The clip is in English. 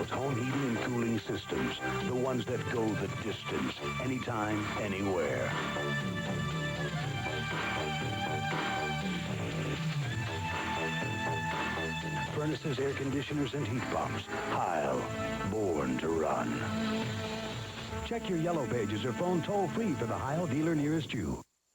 Heil's home heating and cooling systems. The ones that go the distance. Anytime, anywhere. Furnaces, air conditioners, and heat pumps. Heil. Born to run. Check your yellow pages or phone toll-free for the Heil dealer nearest you.